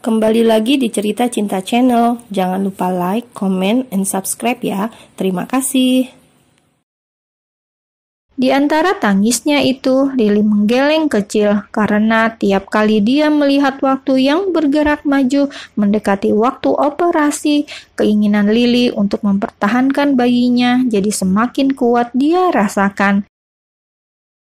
Kembali lagi di Cerita Cinta Channel. Jangan lupa like, comment, and subscribe ya. Terima kasih. Di antara tangisnya itu, Lili menggeleng kecil karena tiap kali dia melihat waktu yang bergerak maju mendekati waktu operasi, keinginan Lili untuk mempertahankan bayinya jadi semakin kuat dia rasakan.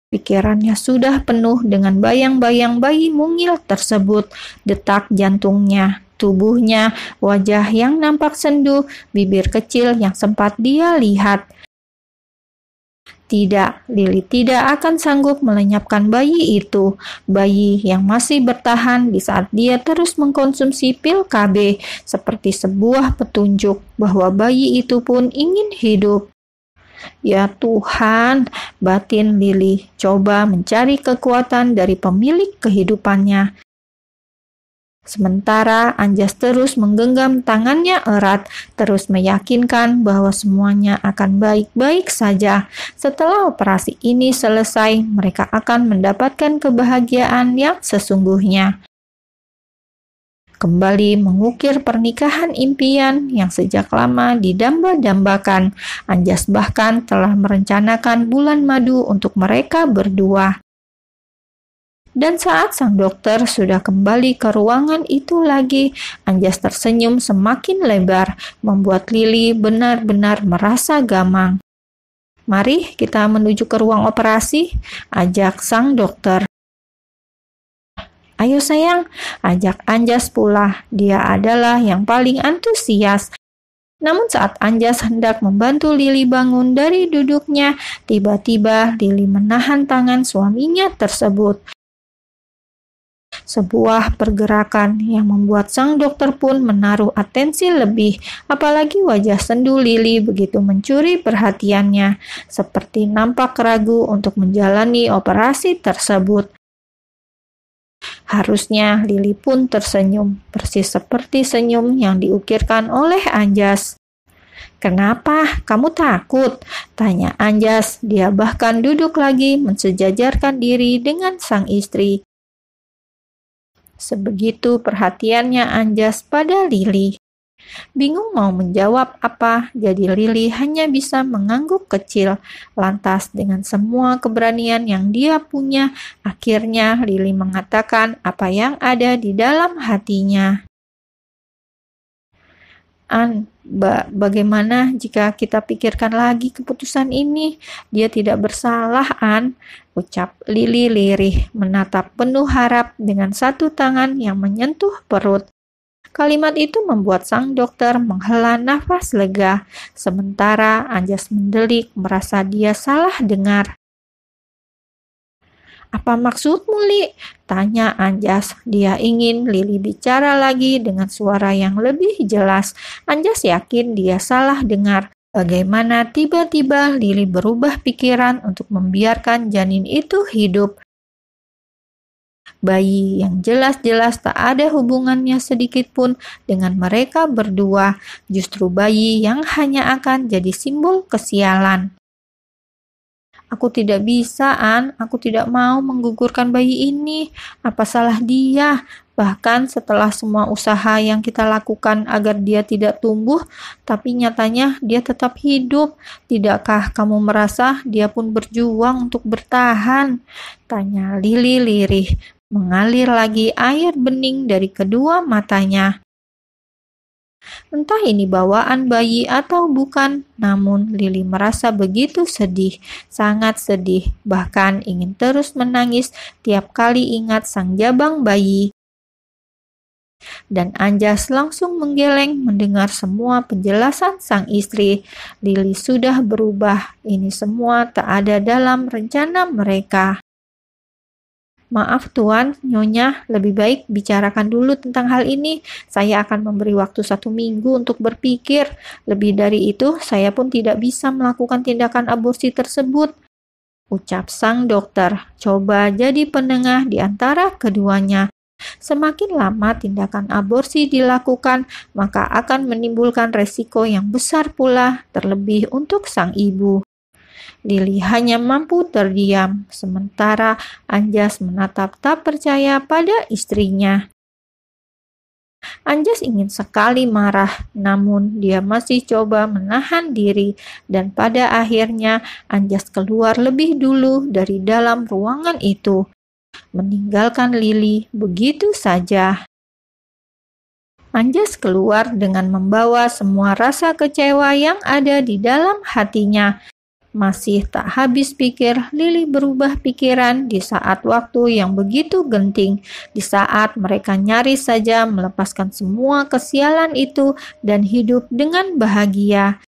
Pikirannya sudah penuh dengan bayang-bayang bayi mungil tersebut, detak jantungnya, tubuhnya, wajah yang nampak sendu, bibir kecil yang sempat dia lihat. Tidak, Lili tidak akan sanggup melenyapkan bayi itu, bayi yang masih bertahan di saat dia terus mengkonsumsi pil KB, seperti sebuah petunjuk bahwa bayi itu pun ingin hidup. Ya Tuhan, batin Lili coba mencari kekuatan dari pemilik kehidupannya. Sementara Anjas terus menggenggam tangannya erat, terus meyakinkan bahwa semuanya akan baik-baik saja. Setelah operasi ini selesai, mereka akan mendapatkan kebahagiaan yang sesungguhnya. Kembali mengukir pernikahan impian yang sejak lama didamba-dambakan. Anjas bahkan telah merencanakan bulan madu untuk mereka berdua. Dan saat sang dokter sudah kembali ke ruangan itu lagi, Anjas tersenyum semakin lebar, membuat Lili benar-benar merasa gamang. "Mari kita menuju ke ruang operasi," ajak sang dokter. "Ayo sayang," ajak Anjas pula. Dia adalah yang paling antusias. Namun saat Anjas hendak membantu Lili bangun dari duduknya, tiba-tiba Lili menahan tangan suaminya tersebut. Sebuah pergerakan yang membuat sang dokter pun menaruh atensi lebih, apalagi wajah sendu Lili begitu mencuri perhatiannya, seperti nampak ragu untuk menjalani operasi tersebut. Harusnya Lili pun tersenyum, persis seperti senyum yang diukirkan oleh Anjas. "Kenapa? Kamu takut?" tanya Anjas. Dia bahkan duduk lagi mensejajarkan diri dengan sang istri. Sebegitu perhatiannya Anjas pada Lili. Bingung mau menjawab apa, jadi Lili hanya bisa mengangguk kecil. Lantas dengan semua keberanian yang dia punya, akhirnya Lili mengatakan apa yang ada di dalam hatinya. Bagaimana jika kita pikirkan lagi keputusan ini? Dia tidak bersalah, ucap Lili lirih, menatap penuh harap dengan satu tangan yang menyentuh perut. Kalimat itu membuat sang dokter menghela nafas lega, sementara Anjas mendelik merasa dia salah dengar. "Apa maksudmu, Li?" tanya Anjas. Dia ingin Lili bicara lagi dengan suara yang lebih jelas. Anjas yakin dia salah dengar. Bagaimana tiba-tiba Lili berubah pikiran untuk membiarkan janin itu hidup. Bayi yang jelas-jelas tak ada hubungannya sedikit pun dengan mereka berdua, justru bayi yang hanya akan jadi simbol kesialan. "Aku tidak bisa, Aku tidak mau menggugurkan bayi ini. Apa salah dia? Bahkan setelah semua usaha yang kita lakukan agar dia tidak tumbuh, tapi nyatanya dia tetap hidup. Tidakkah kamu merasa dia pun berjuang untuk bertahan?" tanya Lili lirih. Mengalir lagi air bening dari kedua matanya. Entah ini bawaan bayi atau bukan, namun Lili merasa begitu sedih, sangat sedih, bahkan ingin terus menangis tiap kali ingat sang jabang bayi. Dan Anjas langsung menggeleng mendengar semua penjelasan sang istri. Lili sudah berubah, ini semua tak ada dalam rencana mereka. "Maaf Tuan, Nyonya, lebih baik bicarakan dulu tentang hal ini. Saya akan memberi waktu 1 minggu untuk berpikir. Lebih dari itu, saya pun tidak bisa melakukan tindakan aborsi tersebut," ucap sang dokter. Coba jadi penengah di antara keduanya. Semakin lama tindakan aborsi dilakukan, maka akan menimbulkan resiko yang besar pula, terlebih untuk sang ibu. Lili hanya mampu terdiam, sementara Anjas menatap tak percaya pada istrinya. Anjas ingin sekali marah, namun dia masih coba menahan diri, dan pada akhirnya Anjas keluar lebih dulu dari dalam ruangan itu, meninggalkan Lili begitu saja. Anjas keluar dengan membawa semua rasa kecewa yang ada di dalam hatinya. Masih tak habis pikir, Lili berubah pikiran di saat waktu yang begitu genting, di saat mereka nyaris saja melepaskan semua kesialan itu dan hidup dengan bahagia.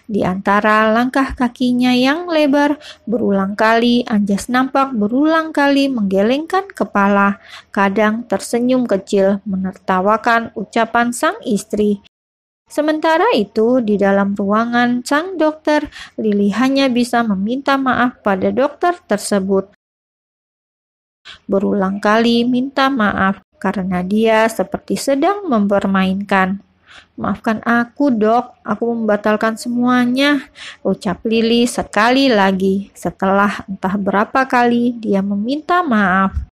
Di antara langkah kakinya yang lebar, berulang kali Anjas nampak berulang kali menggelengkan kepala, kadang tersenyum kecil menertawakan ucapan sang istri. Sementara itu, di dalam ruangan sang dokter, Lili hanya bisa meminta maaf pada dokter tersebut. Berulang kali minta maaf karena dia seperti sedang mempermainkan. "Maafkan aku, Dok. Aku membatalkan semuanya," ucap Lili sekali lagi setelah entah berapa kali dia meminta maaf.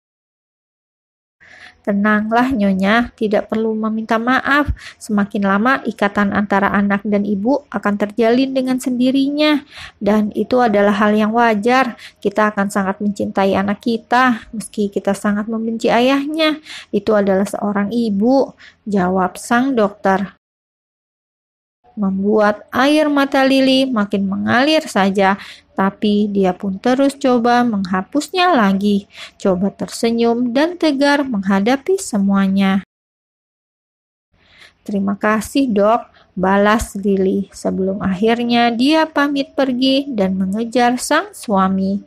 "Tenanglah Nyonya, tidak perlu meminta maaf. Semakin lama ikatan antara anak dan ibu akan terjalin dengan sendirinya. Dan itu adalah hal yang wajar. Kita akan sangat mencintai anak kita, meski kita sangat membenci ayahnya. Itu adalah seorang ibu," jawab sang dokter. Membuat air mata Lili makin mengalir saja, tapi dia pun terus coba menghapusnya lagi, coba tersenyum dan tegar menghadapi semuanya. "Terima kasih, Dok," balas Lili sebelum akhirnya dia pamit pergi dan mengejar sang suami.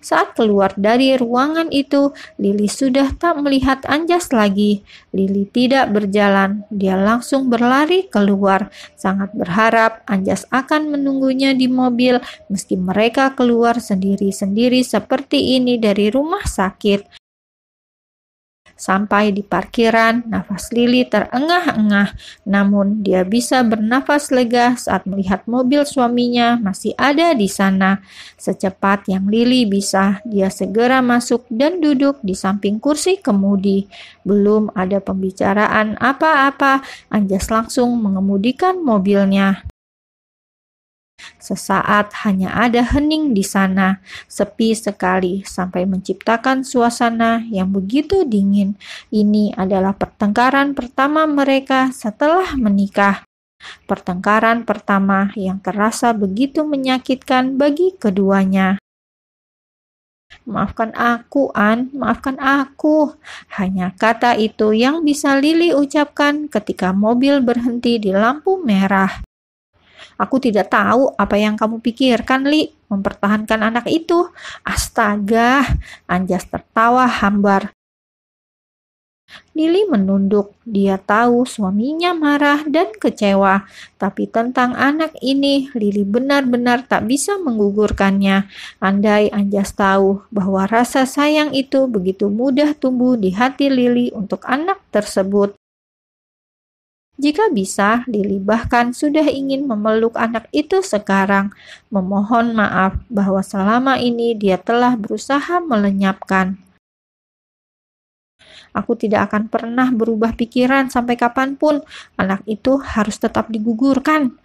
Saat keluar dari ruangan itu, Lili sudah tak melihat Anjas lagi. Lili tidak berjalan, dia langsung berlari keluar, sangat berharap Anjas akan menunggunya di mobil meski mereka keluar sendiri-sendiri seperti ini dari rumah sakit. Sampai di parkiran, nafas Lili terengah-engah, namun dia bisa bernafas lega saat melihat mobil suaminya masih ada di sana. Secepat yang Lili bisa, dia segera masuk dan duduk di samping kursi kemudi. Belum ada pembicaraan apa-apa, Anjas langsung mengemudikan mobilnya. Sesaat hanya ada hening di sana, sepi sekali sampai menciptakan suasana yang begitu dingin. Ini adalah pertengkaran pertama mereka setelah menikah. Pertengkaran pertama yang terasa begitu menyakitkan bagi keduanya. "Maafkan aku, An, maafkan aku." Hanya kata itu yang bisa Lili ucapkan ketika mobil berhenti di lampu merah. "Aku tidak tahu apa yang kamu pikirkan, Li, mempertahankan anak itu." "Astaga," Anjas tertawa hambar. Lili menunduk. Dia tahu suaminya marah dan kecewa, tapi tentang anak ini Lili benar-benar tak bisa menggugurkannya. Andai Anjas tahu bahwa rasa sayang itu begitu mudah tumbuh di hati Lili untuk anak tersebut. Jika bisa, Lili bahkan sudah ingin memeluk anak itu sekarang, memohon maaf bahwa selama ini dia telah berusaha melenyapkan. "Aku tidak akan pernah berubah pikiran sampai kapanpun. Anak itu harus tetap digugurkan,"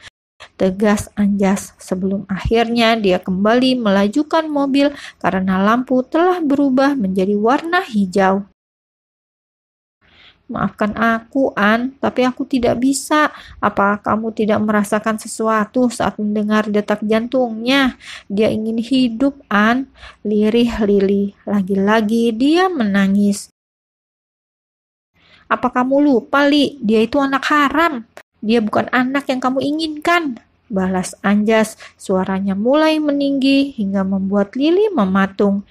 tegas Anjas sebelum akhirnya dia kembali melajukan mobil karena lampu telah berubah menjadi warna hijau. "Maafkan aku, An, tapi aku tidak bisa. Apa kamu tidak merasakan sesuatu saat mendengar detak jantungnya? Dia ingin hidup, An," lirih Lili. Lagi-lagi dia menangis. "Apa kamu lupa, Li? Dia itu anak haram. Dia bukan anak yang kamu inginkan," balas Anjas. Suaranya mulai meninggi hingga membuat Lili mematung.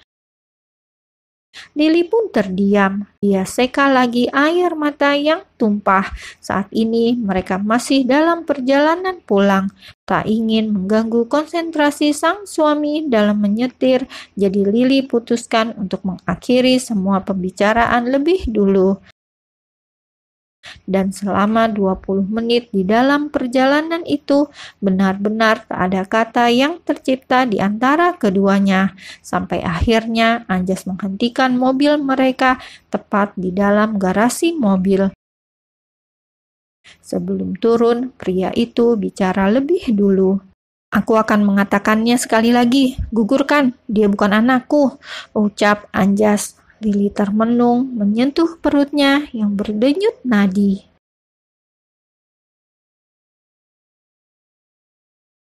Lili pun terdiam. Dia seka lagi air mata yang tumpah. Saat ini mereka masih dalam perjalanan pulang. Tak ingin mengganggu konsentrasi sang suami dalam menyetir, jadi Lili putuskan untuk mengakhiri semua pembicaraan lebih dulu. Dan selama 20 menit di dalam perjalanan itu, benar-benar tak ada kata yang tercipta di antara keduanya. Sampai akhirnya Anjas menghentikan mobil mereka tepat di dalam garasi mobil. Sebelum turun, pria itu bicara lebih dulu. Aku akan mengatakannya sekali lagi, gugurkan, dia bukan anakku, ucap Anjas. Lili termenung menyentuh perutnya yang berdenyut nadi.